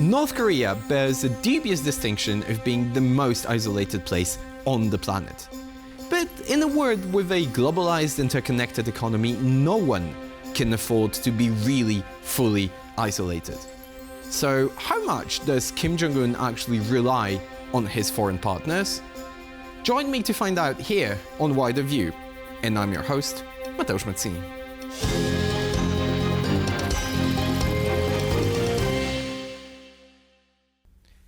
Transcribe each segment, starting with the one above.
North Korea bears a dubious distinction of being the most isolated place on the planet. But in a world with a globalized, interconnected economy, no one can afford to be really fully isolated. So how much does Kim Jong Un actually rely on his foreign partners? Join me to find out here on Wider View. And I'm your host, Mateusz Mazzini.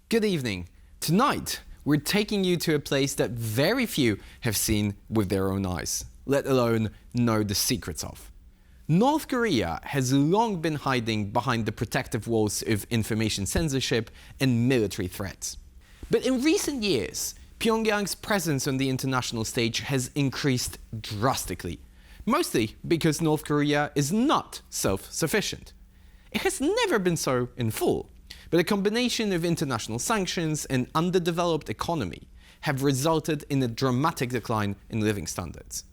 Good evening. Tonight, we're taking you to a place that very few have seen with their own eyes, let alone know the secrets of. North Korea has long been hiding behind the protective walls of information censorship and military threats. But in recent years, Pyongyang's presence on the international stage has increased drastically, mostly because North Korea is not self-sufficient. It has never been so in full, but a combination of international sanctions and underdeveloped economy have resulted in a dramatic decline in living standards.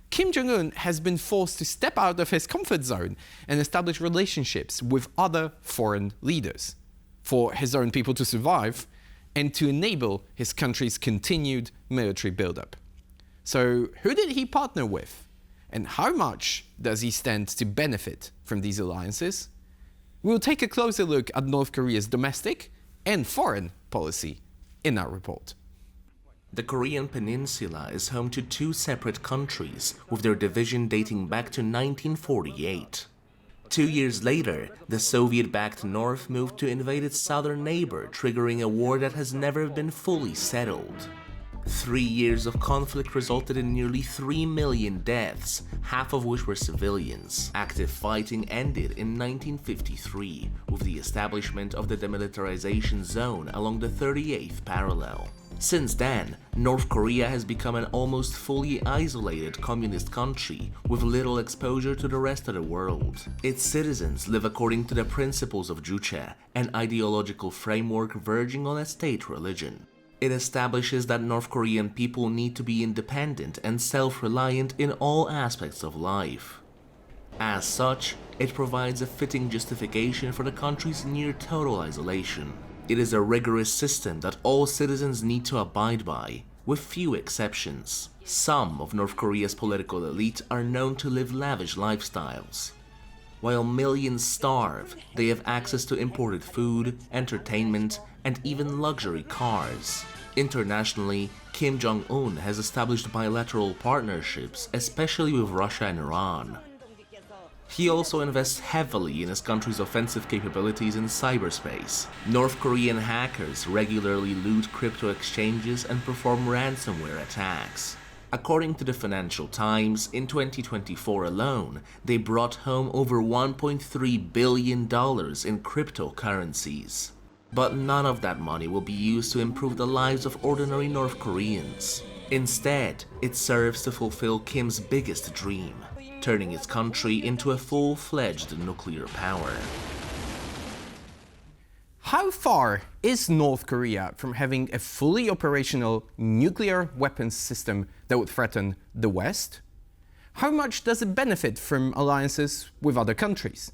Kim Jong Un has been forced to step out of his comfort zone and establish relationships with other foreign leaders for his own people to survive and to enable his country's continued military buildup. So who did he partner with? And how much does he stand to benefit from these alliances? We'll take a closer look at North Korea's domestic and foreign policy in our report. The Korean peninsula is home to two separate countries, with their division dating back to 1948. 2 years later, the Soviet-backed North moved to invade its southern neighbor, triggering a war that has never been fully settled. 3 years of conflict resulted in nearly 3 million deaths, half of which were civilians. Active fighting ended in 1953 with the establishment of the demilitarization zone along the 38th parallel. Since then, North Korea has become an almost fully isolated communist country with little exposure to the rest of the world. Its citizens live according to the principles of Juche, an ideological framework verging on a state religion. It establishes that North Korean people need to be independent and self-reliant in all aspects of life. As such, it provides a fitting justification for the country's near-total isolation. It is a rigorous system that all citizens need to abide by, with few exceptions. Some of North Korea's political elite are known to live lavish lifestyles. While millions starve, they have access to imported food, entertainment, and even luxury cars. Internationally, Kim Jong Un has established bilateral partnerships, especially with Russia and Iran. He also invests heavily in his country's offensive capabilities in cyberspace. North Korean hackers regularly loot crypto exchanges and perform ransomware attacks. According to the Financial Times, in 2024 alone, they brought home over $1.3 billion in cryptocurrencies. But none of that money will be used to improve the lives of ordinary North Koreans. Instead, it serves to fulfill Kim's biggest dream, turning its country into a full-fledged nuclear power. How far is North Korea from having a fully operational nuclear weapons system that would threaten the West? How much does it benefit from alliances with other countries?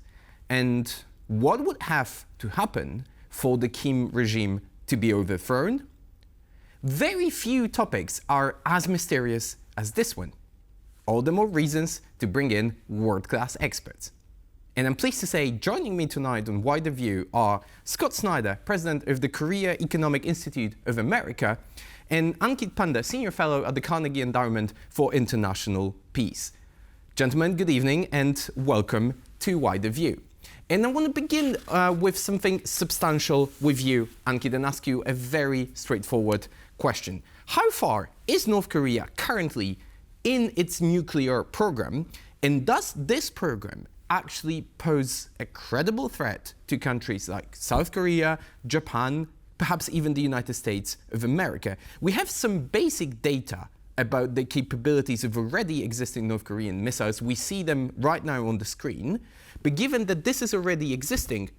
And what would have to happen for the Kim regime to be overthrown? Very few topics are as mysterious as this one. All the more reasons to bring in world-class experts. And I'm pleased to say, joining me tonight on Wider View are Scott Snyder, president of the Korea Economic Institute of America, and Ankit Panda, senior fellow at the Carnegie Endowment for International Peace. Gentlemen, good evening and welcome to Wider View. And I want to begin with something substantial with you, Ankit, and ask you a very straightforward question. How far is North Korea currently in its nuclear program, and does this program actually pose a credible threat to countries like South Korea, Japan, perhaps even the United States of America? We have some basic data about the capabilities of already existing North Korean missiles. We see them right now on the screen, but given that this is already existing,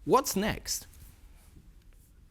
what's next?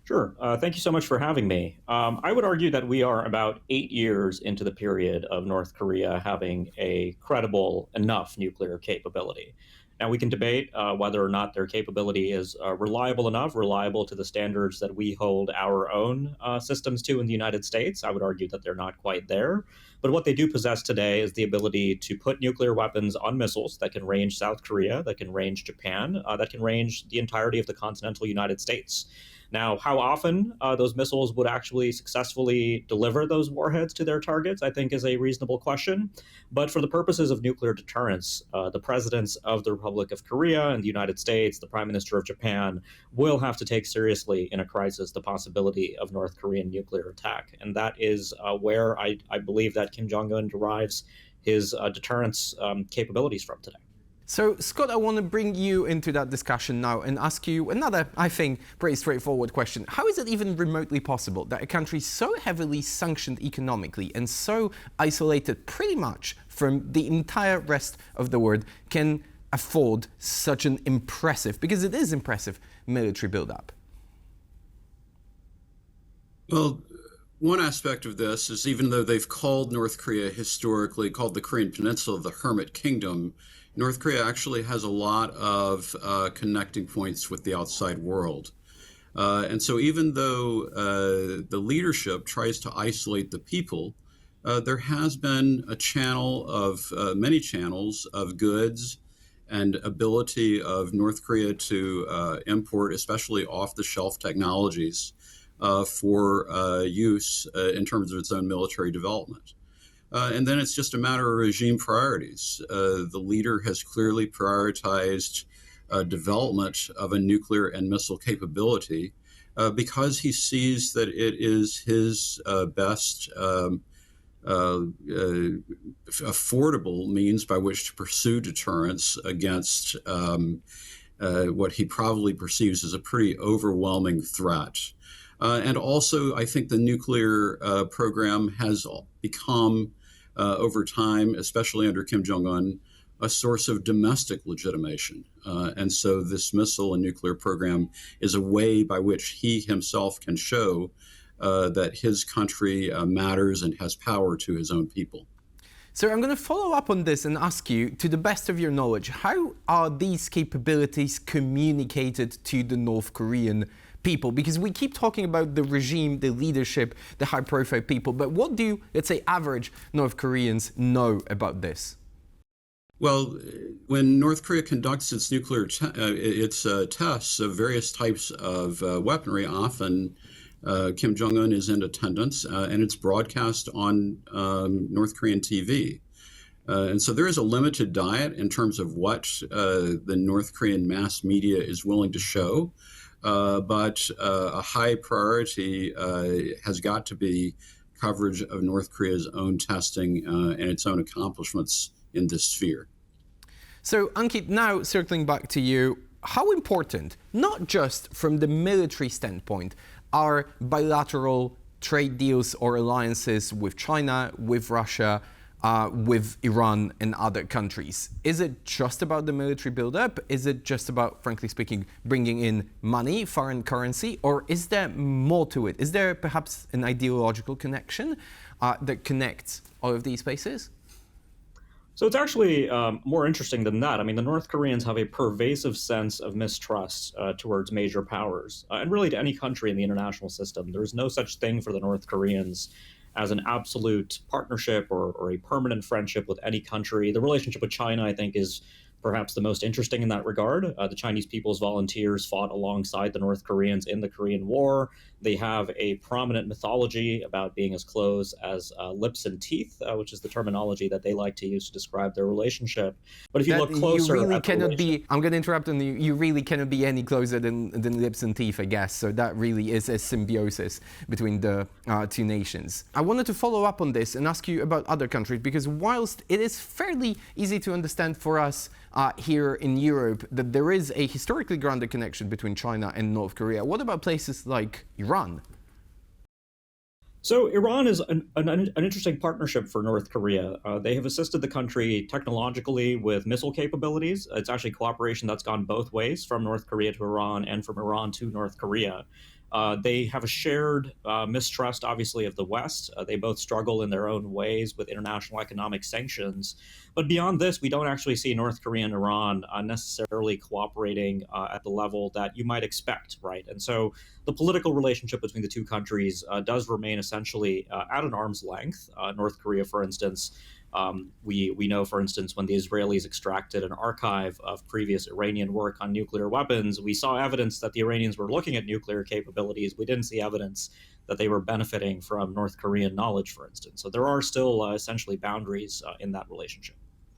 Sure. Thank you so much for having me. I would argue that we are about 8 years into the period of North Korea having a credible enough nuclear capability. Now, we can debate whether or not their capability is reliable enough, reliable to the standards that we hold our own systems to in the United States. I would argue that they're not quite there. But what they do possess today is the ability to put nuclear weapons on missiles that can range South Korea, that can range Japan, that can range the entirety of the continental United States. Now, how often those missiles would actually successfully deliver those warheads to their targets, I think, is a reasonable question. But for the purposes of nuclear deterrence, the presidents of the Republic of Korea and the United States, the Prime Minister of Japan, will have to take seriously in a crisis the possibility of North Korean nuclear attack. And that is where I believe that Kim Jong Un derives his deterrence capabilities from today. So, Scott, I want to bring you into that discussion now and ask you another, I think, pretty straightforward question. How is it even remotely possible that a country so heavily sanctioned economically and so isolated pretty much from the entire rest of the world can afford such an impressive, because it is impressive, military buildup? Well, one aspect of this is even though they've called North Korea historically, called the Korean Peninsula the Hermit Kingdom, North Korea actually has a lot of connecting points with the outside world. And so even though the leadership tries to isolate the people, there has been a channel of many channels of goods and ability of North Korea to import, especially off-the-shelf technologies for use in terms of its own military development. And then it's just a matter of regime priorities. The leader has clearly prioritized development of a nuclear and missile capability because he sees that it is his best affordable means by which to pursue deterrence against what he probably perceives as a pretty overwhelming threat. And also, I think the nuclear program has become, over time, especially under Kim Jong Un, a source of domestic legitimation. And so this missile and nuclear program is a way by which he himself can show that his country matters and has power to his own people. So I'm going to follow up on this and ask you, to the best of your knowledge, how are these capabilities communicated to the North Korean people? Because we keep talking about the regime, the leadership, the high-profile people, but what do, let's say, average North Koreans know about this? Well, when North Korea conducts its nuclear tests of various types of weaponry, often Kim Jong Un is in attendance, and it's broadcast on North Korean TV. And so there is a limited diet in terms of what the North Korean mass media is willing to show. But a high priority has got to be coverage of North Korea's own testing and its own accomplishments in this sphere. So, Ankit, now circling back to you, how important, not just from the military standpoint, are bilateral trade deals or alliances with China, with Russia, with Iran and other countries? Is it just about the military buildup? Is it just about, frankly speaking, bringing in money, foreign currency? Or is there more to it? Is there perhaps an ideological connection that connects all of these spaces? So it's actually more interesting than that. I mean, the North Koreans have a pervasive sense of mistrust towards major powers, and really to any country in the international system. There's no such thing for the North Koreans as an absolute partnership or a permanent friendship with any country. The relationship with China, I think, is perhaps the most interesting in that regard. The Chinese People's Volunteers fought alongside the North Koreans in the Korean War. They have a prominent mythology about being as close as lips and teeth, which is the terminology that they like to use to describe their relationship. But if you look closer, you really cannot be. I'm going to interrupt on you. You really cannot be any closer than lips and teeth, I guess. So that really is a symbiosis between the two nations. I wanted to follow up on this and ask you about other countries, because whilst it is fairly easy to understand for us here in Europe that there is a historically grounded connection between China and North Korea, what about places like Iran? So Iran is an interesting partnership for North Korea. They have assisted the country technologically with missile capabilities. It's actually cooperation that's gone both ways, from North Korea to Iran and from Iran to North Korea. They have a shared mistrust, obviously, of the West. They both struggle in their own ways with international economic sanctions. But beyond this, we don't actually see North Korea and Iran necessarily cooperating at the level that you might expect, right? And so the political relationship between the two countries does remain essentially at an arm's length. North Korea, for instance, we know, for instance, when the Israelis extracted an archive of previous Iranian work on nuclear weapons, we saw evidence that the Iranians were looking at nuclear capabilities. We didn't see evidence that they were benefiting from North Korean knowledge, for instance. So there are still essentially boundaries in that relationship.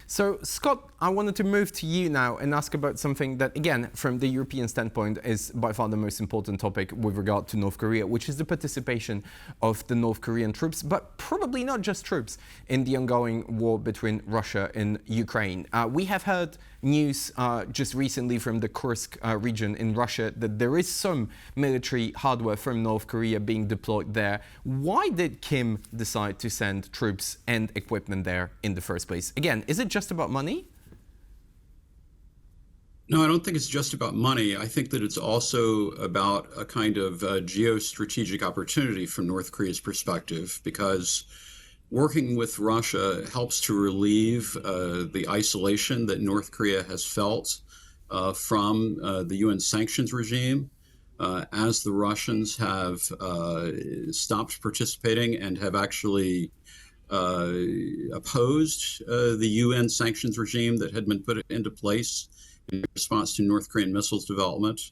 So, Scott, I wanted to move to you now and ask about something that, again, from the European standpoint, is by far the most important topic with regard to North Korea, which is the participation of the North Korean troops, but probably not just troops, in the ongoing war between Russia and Ukraine. We have heard news just recently from the Kursk region in Russia that there is some military hardware from North Korea being deployed there. Why did Kim decide to send troops and equipment there in the first place? Again, is it just about money? No, I don't think it's just about money. I think that it's also about a kind of geostrategic opportunity from North Korea's perspective, because working with Russia helps to relieve the isolation that North Korea has felt from the UN sanctions regime, as the Russians have stopped participating and have actually opposed the UN sanctions regime that had been put into place in response to North Korean missiles development.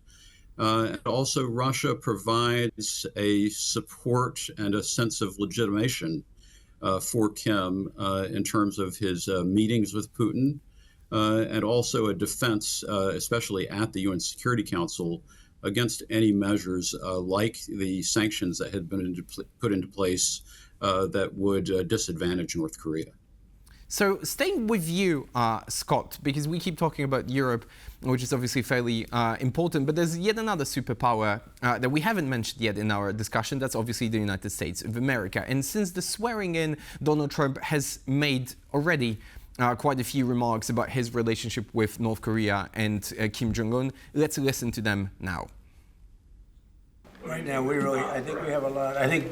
And also, Russia provides a support and a sense of legitimation for Kim in terms of his meetings with Putin, and also a defense, especially at the UN Security Council, against any measures like the sanctions that had been put into place that would disadvantage North Korea. So staying with you, Scott, because we keep talking about Europe, which is obviously fairly important, but there's yet another superpower that we haven't mentioned yet in our discussion. That's obviously the United States of America. And since the swearing in, Donald Trump has made already quite a few remarks about his relationship with North Korea and Kim Jong Un. Let's listen to them now. Right now, I think we have a lot. I think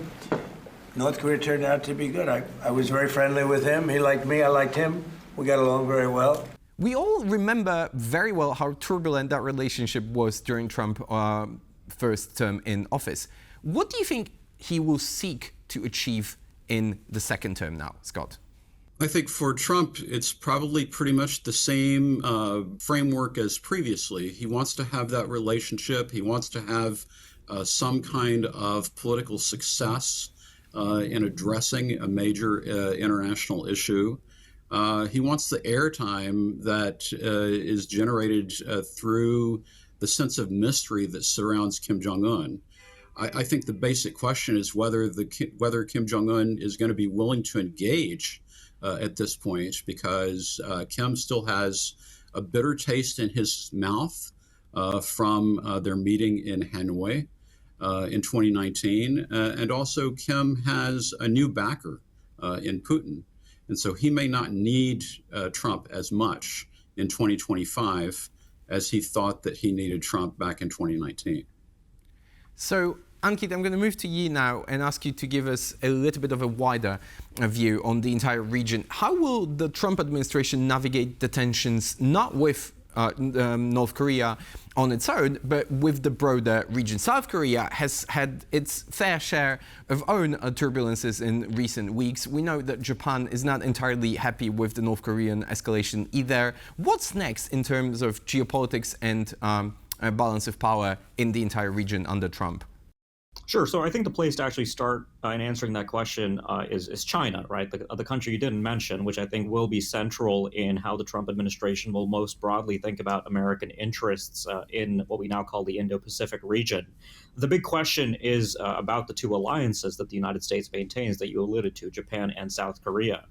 North Korea turned out to be good. I was very friendly with him. He liked me. I liked him. We got along very well. We all remember very well how turbulent that relationship was during Trump's first term in office. What do you think he will seek to achieve in the second term now, Scott? I think for Trump, it's probably pretty much the same framework as previously. He wants to have that relationship. He wants to have some kind of political success in addressing a major international issue. He wants the airtime that is generated through the sense of mystery that surrounds Kim Jong Un. I think the basic question is whether Kim Jong Un is going to be willing to engage at this point, because Kim still has a bitter taste in his mouth from their meeting in Hanoi in 2019. And also Kim has a new backer in Putin. And so he may not need Trump as much in 2025 as he thought that he needed Trump back in 2019. So, Ankit, I'm going to move to you now and ask you to give us a little bit of a wider view on the entire region. How will the Trump administration navigate the tensions, not with North Korea on its own, but with the broader region? South Korea has had its fair share of own turbulences in recent weeks. We know that Japan is not entirely happy with the North Korean escalation either. What's next in terms of geopolitics and a balance of power in the entire region under Trump? Sure. So I think the place to actually start in answering that question is China, right? The country you didn't mention, which I think will be central in how the Trump administration will most broadly think about American interests in what we now call the Indo-Pacific region. The big question is about the two alliances that the United States maintains that you alluded to, Japan and South Korea.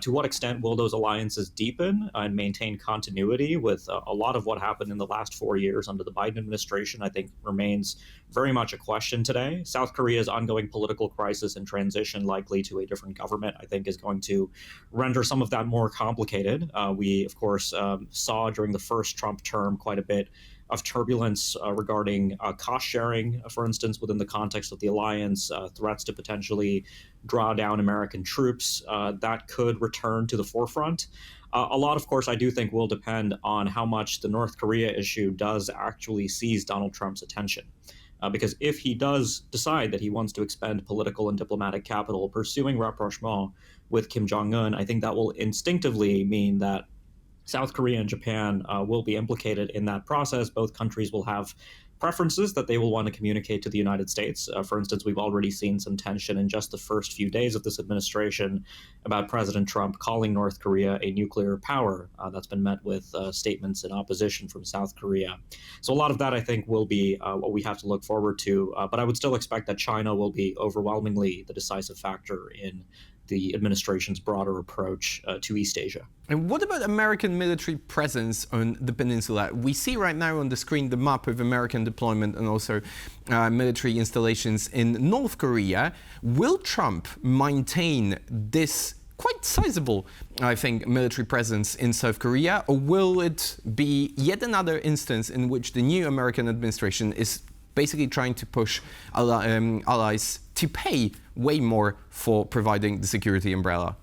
To what extent will those alliances deepen and maintain continuity with a lot of what happened in the last 4 years under the Biden administration, I think remains very much a question today. South Korea's ongoing political crisis and transition likely to a different government, I think, is going to render some of that more complicated. We, of course, saw during the first Trump term quite a bit of turbulence regarding cost sharing, for instance, within the context of the alliance, threats to potentially draw down American troops that could return to the forefront. A lot, of course, I do think will depend on how much the North Korea issue does actually seize Donald Trump's attention. Because if he does decide that he wants to expend political and diplomatic capital pursuing rapprochement with Kim Jong Un, I think that will instinctively mean that South Korea and Japan will be implicated in that process. Both countries will have preferences that they will want to communicate to the United States. For instance, we've already seen some tension in just the first few days of this administration about President Trump calling North Korea a nuclear power. That's been met with statements in opposition from South Korea. So a lot of that, I think, will be what we have to look forward to. But I would still expect that China will be overwhelmingly the decisive factor in the administration's broader approach to East Asia. And what about American military presence on the peninsula? We see right now on the screen the map of American deployment and also military installations in North Korea. Will Trump maintain this quite sizable, I think, military presence in South Korea, or will it be yet another instance in which the new American administration is basically trying to push allies to pay way more for providing the security umbrella?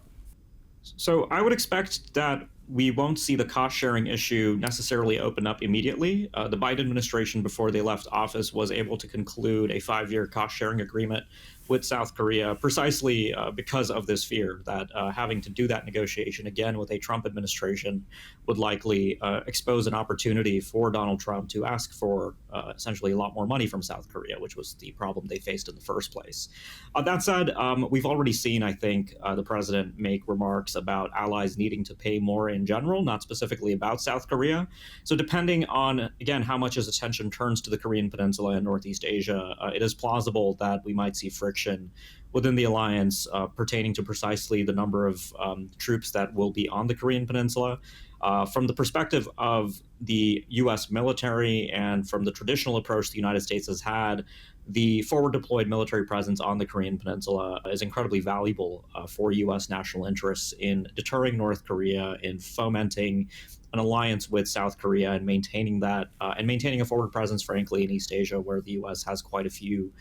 So I would expect that we won't see the cost-sharing issue necessarily open up immediately. The Biden administration, before they left office, was able to conclude a 5-year cost-sharing agreement with South Korea precisely because of this fear that having to do that negotiation again with a Trump administration would likely expose an opportunity for Donald Trump to ask for essentially a lot more money from South Korea, which was the problem they faced in the first place. That said, we've already seen, I think, the president make remarks about allies needing to pay more in general, not specifically about South Korea. So depending on, again, how much his attention turns to the Korean Peninsula and Northeast Asia, it is plausible that we might see friction within the alliance pertaining to precisely the number of troops that will be on the Korean Peninsula. From the perspective of the U.S. military and from the traditional approach the United States has had, the forward deployed military presence on the Korean Peninsula is incredibly valuable for U.S. national interests in deterring North Korea, in fomenting an alliance with South Korea and maintaining that, and maintaining a forward presence, frankly, in East Asia, where the U.S. has quite a few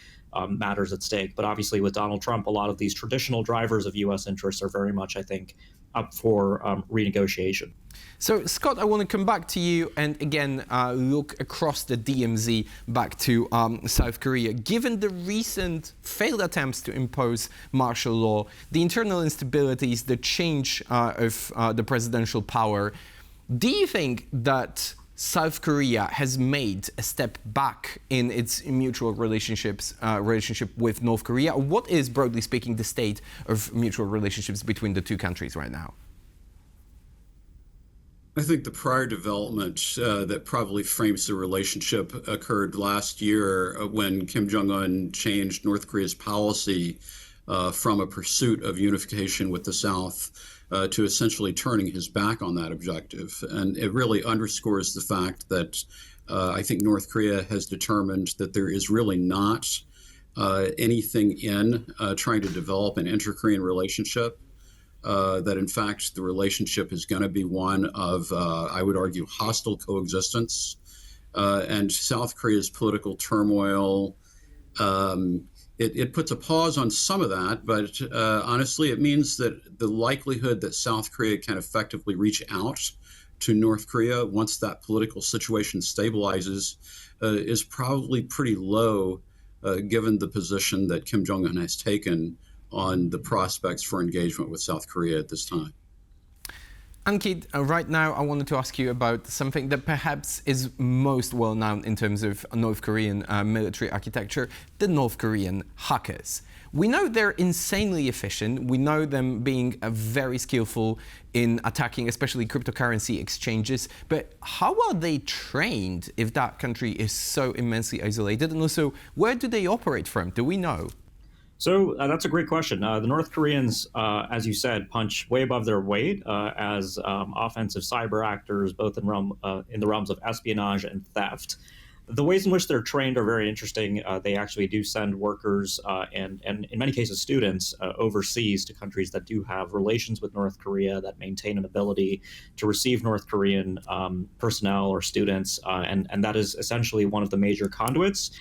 matters at stake. But obviously, with Donald Trump, a lot of these traditional drivers of U.S. interests are very much, I think, up for renegotiation. So, Scott, I want to come back to you and again look across the DMZ back to South Korea. Given the recent failed attempts to impose martial law, the internal instabilities, the change of the presidential power, do you think that South Korea has made a step back in its mutual relationship with North Korea? Or what is, broadly speaking, the state of mutual relationships between the two countries right now? I think the prior development that probably frames the relationship occurred last year when Kim Jong Un changed North Korea's policy from a pursuit of unification with the South to essentially turning his back on that objective. And it really underscores the fact that I think North Korea has determined that there is really not anything in trying to develop an inter-Korean relationship, that in fact the relationship is going to be one of, I would argue, hostile coexistence. And South Korea's political turmoil, it puts a pause on some of that, but honestly, it means that the likelihood that South Korea can effectively reach out to North Korea once that political situation stabilizes is probably pretty low, given the position that Kim Jong Un has taken on the prospects for engagement with South Korea at this time. Ankit, right now I wanted to ask you about something that perhaps is most well known in terms of North Korean military architecture, the North Korean hackers. We know they're insanely efficient. We know them being very skillful in attacking, especially cryptocurrency exchanges. But how are they trained if that country is so immensely isolated? And also, where do they operate from? Do we know? So that's a great question. The North Koreans, as you said, punch way above their weight as offensive cyber actors, both in the realms of espionage and theft. The ways in which they're trained are very interesting. They actually do send workers and in many cases students overseas to countries that do have relations with North Korea, that maintain an ability to receive North Korean personnel or students, and that is essentially one of the major conduits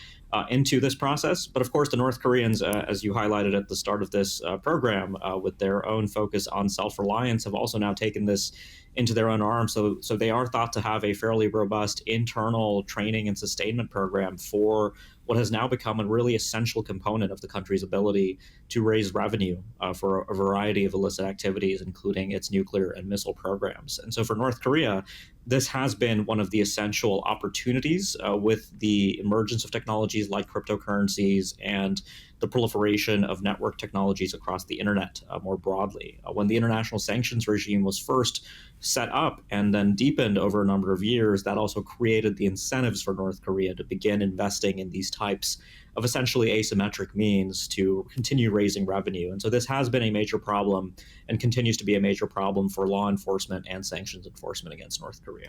into this process. But of course, the North Koreans, as you highlighted at the start of this program, with their own focus on self-reliance, have also now taken this into their own arms. So they are thought to have a fairly robust internal training and sustainment program for what has now become a really essential component of the country's ability to raise revenue for a variety of illicit activities, including its nuclear and missile programs. And so for North Korea, this has been one of the essential opportunities with the emergence of technologies like cryptocurrencies and the proliferation of network technologies across the internet more broadly. When the international sanctions regime was first set up and then deepened over a number of years, that also created the incentives for North Korea to begin investing in these types of essentially asymmetric means to continue raising revenue. And so this has been a major problem and continues to be a major problem for law enforcement and sanctions enforcement against North Korea.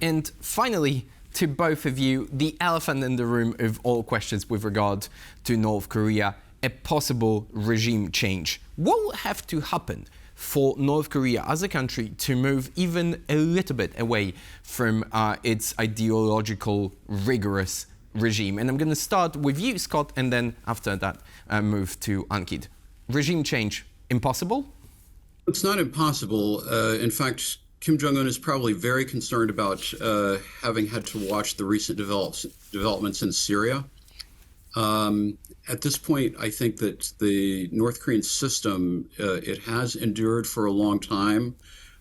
And finally, to both of you, the elephant in the room of all questions with regard to North Korea, a possible regime change. What will have to happen for North Korea as a country to move even a little bit away from its ideological, rigorous regime? And I'm going to start with you, Scott, and then after that, move to Ankit. Regime change, impossible? It's not impossible. In fact, Kim Jong Un is probably very concerned about having had to watch the recent developments in Syria. At this point, I think that the North Korean system, it has endured for a long time.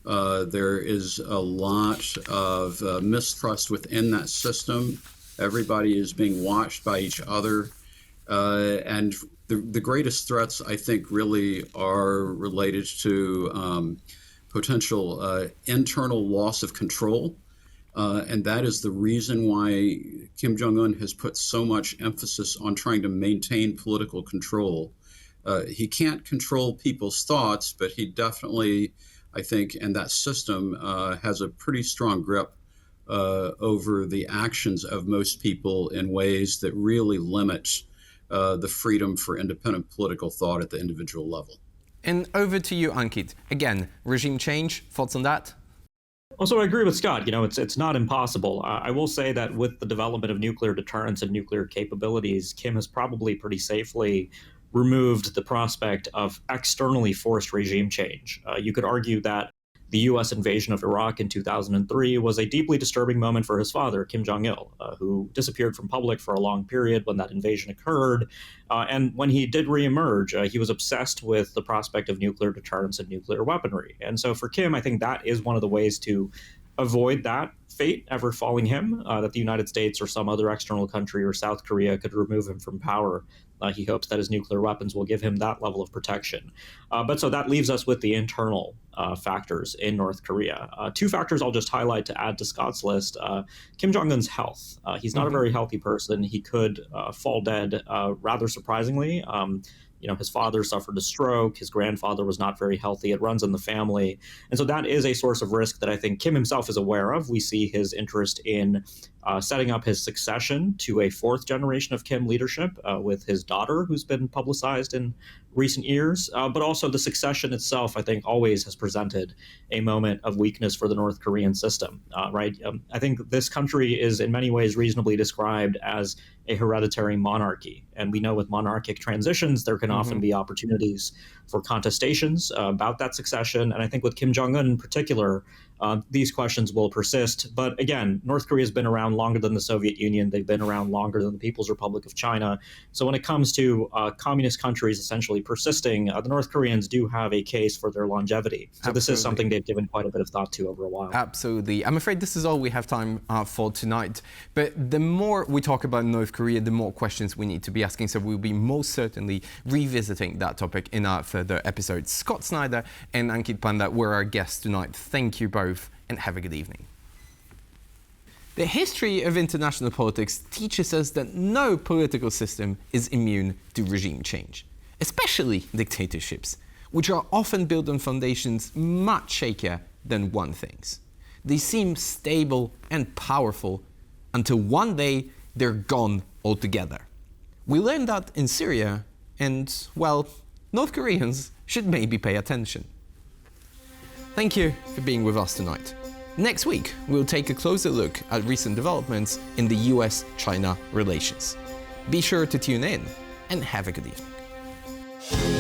There is a lot of mistrust within that system. Everybody is being watched by each other. And the greatest threats, I think, really are related to potential internal loss of control. And that is the reason why Kim Jong Un has put so much emphasis on trying to maintain political control. He can't control people's thoughts, but he definitely, I think, and that system has a pretty strong grip over the actions of most people in ways that really limit the freedom for independent political thought at the individual level. And over to you, Ankit. Again, regime change, thoughts on that? Also, I agree with Scott. It's not impossible. I will say that with the development of nuclear deterrence and nuclear capabilities, Kim has probably pretty safely removed the prospect of externally forced regime change. You could argue that the U.S. invasion of Iraq in 2003 was a deeply disturbing moment for his father, Kim Jong Il, who disappeared from public for a long period when that invasion occurred. And when he did reemerge, he was obsessed with the prospect of nuclear deterrence and nuclear weaponry. And so for Kim, I think that is one of the ways to avoid that fate ever falling him, that the United States or some other external country or South Korea could remove him from power. He hopes that his nuclear weapons will give him that level of protection. But so that leaves us with the internal factors in North Korea. Two factors I'll just highlight to add to Scott's list. Kim Jong Un's health. He's not a very healthy person. He could fall dead rather surprisingly. His father suffered a stroke. His grandfather was not very healthy. It runs in the family. And so that is a source of risk that I think Kim himself is aware of. We see his interest in setting up his succession to a fourth generation of Kim leadership with his daughter, who's been publicized in recent years. But also the succession itself, I think, always has presented a moment of weakness for the North Korean system, right? I think this country is in many ways reasonably described as a hereditary monarchy. And we know with monarchic transitions, there can often be opportunities for contestations about that succession. And I think with Kim Jong Un in particular, these questions will persist. But again, North Korea has been around longer than the Soviet Union. They've been around longer than the People's Republic of China. So when it comes to communist countries essentially persisting, the North Koreans do have a case for their longevity. So This is something they've given quite a bit of thought to over a while. Absolutely. I'm afraid this is all we have time for tonight. But the more we talk about North Korea, the more questions we need to be asking. So we'll be most certainly revisiting that topic in our further episodes. Scott Snyder and Ankit Panda were our guests tonight. Thank you both and have a good evening. The history of international politics teaches us that no political system is immune to regime change, especially dictatorships, which are often built on foundations much shakier than one thinks. They seem stable and powerful until one day they're gone altogether. We learned that in Syria, and, well, North Koreans should maybe pay attention. Thank you for being with us tonight. Next week, we'll take a closer look at recent developments in the US-China relations. Be sure to tune in, and have a good evening.